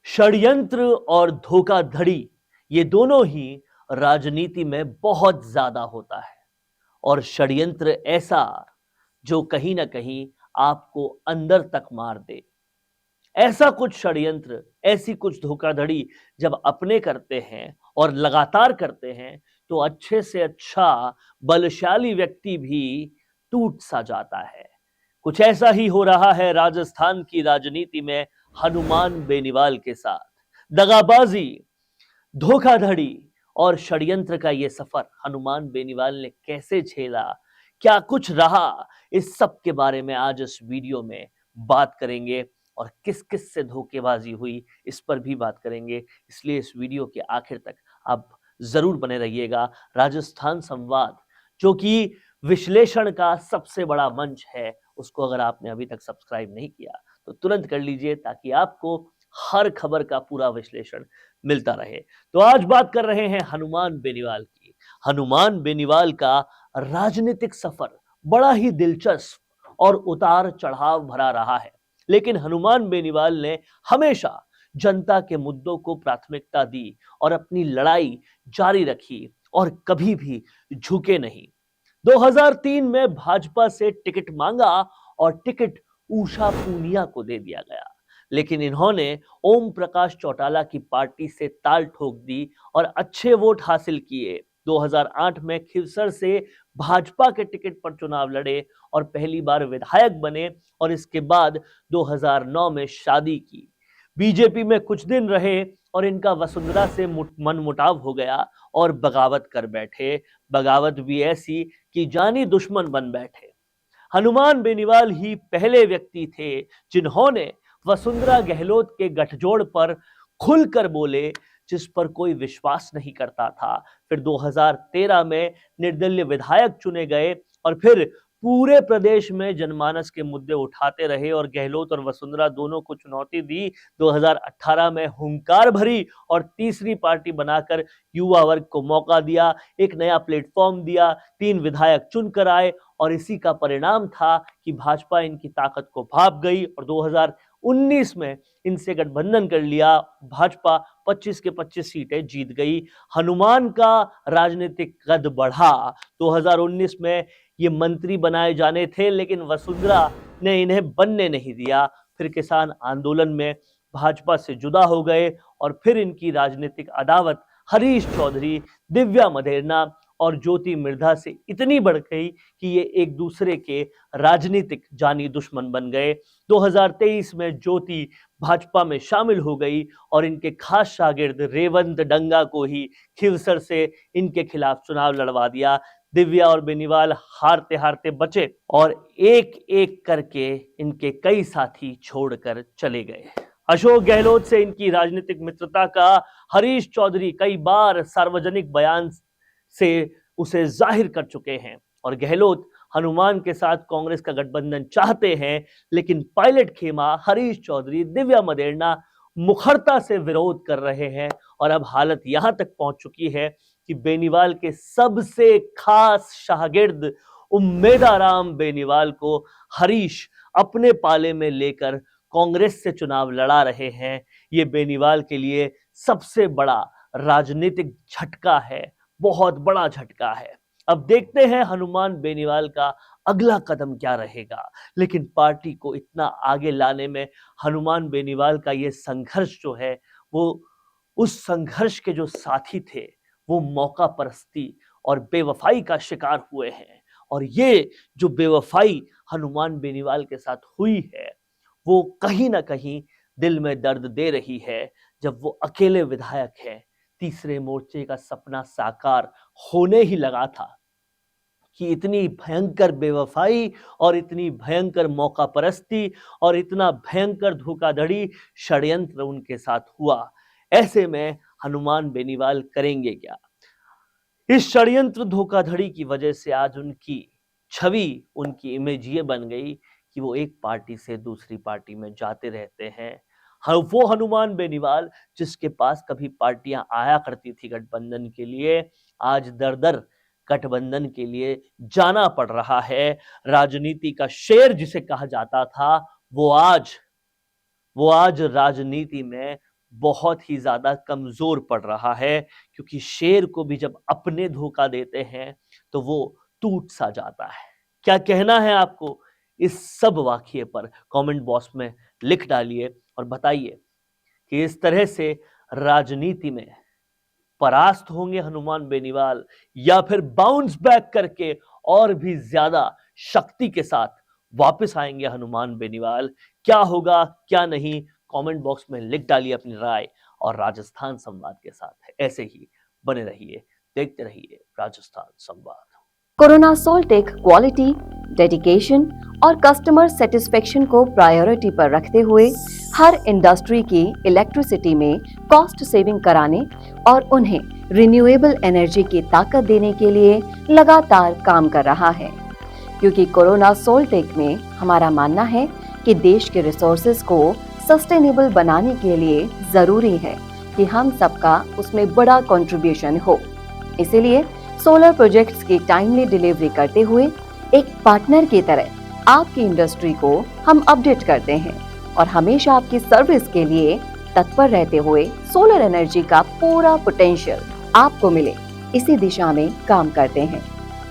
षड्यंत्र और धोखाधड़ी ये दोनों ही राजनीति में बहुत ज्यादा होता है। और षड्यंत्र ऐसा जो कहीं ना कहीं आपको अंदर तक मार दे। ऐसा कुछ षड्यंत्र, ऐसी कुछ धोखाधड़ी जब अपने करते हैं और लगातार करते हैं तो अच्छे से अच्छा बलशाली व्यक्ति भी टूट सा जाता है। कुछ ऐसा ही हो रहा है राजस्थान की राजनीति में हनुमान बेनीवाल के साथ। दगाबाजी, धोखाधड़ी और षड्यंत्र का ये सफर हनुमान बेनीवाल ने कैसे झेला, क्या कुछ रहा, इस सब के बारे में आज इस वीडियो में बात करेंगे। और किस किस से धोखेबाजी हुई इस पर भी बात करेंगे। इसलिए इस वीडियो के आखिर तक आप जरूर बने रहिएगा। राजस्थान संवाद जो कि विश्लेषण का सबसे बड़ा मंच है, उसको अगर आपने अभी तक सब्सक्राइब नहीं किया तो तुरंत कर लीजिए ताकि आपको हर खबर का पूरा विश्लेषण मिलता रहे। तो आज बात कर रहे हैं हनुमान बेनीवाल की। हनुमान बेनीवाल का राजनीतिक सफर बड़ा ही दिलचस्प और उतार चढ़ाव भरा रहा है, लेकिन हनुमान बेनीवाल ने हमेशा जनता के मुद्दों को प्राथमिकता दी और अपनी लड़ाई जारी रखी और कभी भी झुके नहीं। 2003 में भाजपा से टिकट मांगा और टिकट उषा पूनिया को दे दिया गया, लेकिन इन्होंने ओम प्रकाश चौटाला की पार्टी से ताल ठोक दी और अच्छे वोट हासिल किए। 2008 में खिवसर से भाजपा के टिकट पर चुनाव लड़े और पहली बार विधायक बने और इसके बाद 2009 में शादी की। बीजेपी में कुछ दिन रहे और इनका वसुंधरा से मनमुटाव हो गया और बगावत कर बैठे। बगावत भी ऐसी कि जानी दुश्मन बन बैठे। हनुमान बेनीवाल ही पहले व्यक्ति थे जिन्होंने वसुंधरा गहलोत के गठजोड़ पर खुलकर बोले, जिस पर कोई विश्वास नहीं करता था। फिर 2013 में निर्दलीय विधायक चुने गए और फिर पूरे प्रदेश में जनमानस के मुद्दे उठाते रहे और गहलोत और वसुंधरा दोनों को चुनौती दी। 2018 में हुंकार भरी और तीसरी पार्टी बनाकर युवा वर्ग को मौका दिया, एक नया प्लेटफॉर्म दिया, 3 विधायक चुनकर आए और इसी का परिणाम था कि भाजपा इनकी ताकत को भाप गई और 2019 में इनसे गठबंधन कर लिया। भाजपा 25 के 25 सीटें जीत गई। हनुमान का राजनीतिक कद बढ़ा। 2019 में ये मंत्री बनाए जाने थे, लेकिन वसुंधरा ने इन्हें बनने नहीं दिया। फिर किसान आंदोलन में भाजपा से जुदा हो गए और फिर इनकी राजनीतिक अदावत हरीश चौधरी, दिव्या मदेरना और ज्योति मिर्धा से इतनी बढ़ गई कि ये एक दूसरे के राजनीतिक जानी दुश्मन बन गए। 2023 में ज्योति भाजपा में शामिल हो गई और इनके खास शागिर्द रेवंत डंगा को ही खिवसर से इनके खिलाफ चुनाव लड़वा दिया। दिव्या और बेनीवाल हारते हारते बचे और एक एक करके इनके कई साथी छोड़कर चले गए। अशोक गहलोत से इनकी राजनीतिक मित्रता का हरीश चौधरी कई बार सार्वजनिक बयान से उसे जाहिर कर चुके हैं और गहलोत हनुमान के साथ कांग्रेस का गठबंधन चाहते हैं, लेकिन पायलट खेमा हरीश चौधरी, दिव्या मदेरना मुखरता से विरोध कर रहे हैं। और अब हालत यहां तक पहुंच चुकी है कि बेनीवाल के सबसे खास शागिर्द उम्मेदाराम बेनीवाल को हरीश अपने पाले में लेकर कांग्रेस से चुनाव लड़ा रहे हैं। ये बेनीवाल के लिए सबसे बड़ा राजनीतिक झटका है, बहुत बड़ा झटका है। अब देखते हैं हनुमान बेनीवाल का अगला कदम क्या रहेगा, लेकिन पार्टी को इतना आगे लाने में हनुमान बेनीवाल का ये संघर्ष जो है, वो उस संघर्ष के जो साथी थे वो मौका परस्ती और बेवफाई का शिकार हुए हैं। और ये जो बेवफाई हनुमान बेनीवाल के साथ हुई है वो कहीं ना कहीं दिल में दर्द दे रही है। जब वो अकेले विधायक हैं, तीसरे मोर्चे का सपना साकार होने ही लगा था कि इतनी भयंकर बेवफाई और इतनी भयंकर मौका परस्ती और इतना भयंकर धोखाधड़ी षड्यंत्र उनके साथ हुआ। ऐसे में हनुमान बेनीवाल करेंगे क्या? इस षड्यंत्र धोखाधड़ी की वजह से आज उनकी छवि, उनकी इमेज ये बन गई कि वो एक पार्टी से दूसरी पार्टी में जाते रहते हैं। वो हनुमान बेनीवाल जिसके पास कभी पार्टियां आया करती थी गठबंधन के लिए, आज दर दर गठबंधन के लिए जाना पड़ रहा है। राजनीति का शेर जिसे कहा जाता था वो आज राजनीति में बहुत ही ज्यादा कमजोर पड़ रहा है, क्योंकि शेर को भी जब अपने धोखा देते हैं तो वो टूट सा जाता है। क्या कहना है आपको इस सब वाकये पर? कमेंट बॉक्स में लिख डालिए और बताइए कि इस तरह से राजनीति में परास्त होंगे हनुमान बेनीवाल या फिर बाउंस बैक करके और भी ज्यादा शक्ति के साथ वापस आएंगे हनुमान बेनीवाल? क्या होगा क्या नहीं, कमेंट बॉक्स में लिख डालिए अपनी राय। और राजस्थान संवाद के साथ ऐसे ही बने रहिए, देखते रहिए राजस्थान संवाद। कोरोना सोल्टेक क्वालिटी, डेडिकेशन और कस्टमर सेटिस्फेक्शन को प्रायोरिटी पर रखते हुए हर इंडस्ट्री की इलेक्ट्रिसिटी में कॉस्ट सेविंग कराने और उन्हें रिन्यूएबल एनर्जी की ताकत देने के लिए लगातार काम कर रहा है। क्योंकि कोरोना सोल्टेक में हमारा मानना है कि देश के रिसोर्सेज को सस्टेनेबल बनाने के लिए जरूरी है कि हम सबका उसमें बड़ा कंट्रीब्यूशन हो। इसीलिए सोलर प्रोजेक्ट्स की टाइमली डिलीवरी करते हुए एक पार्टनर की तरह आपकी इंडस्ट्री को हम अपडेट करते हैं और हमेशा आपकी सर्विस के लिए तत्पर रहते हुए सोलर एनर्जी का पूरा पोटेंशियल आपको मिले, इसी दिशा में काम करते हैं।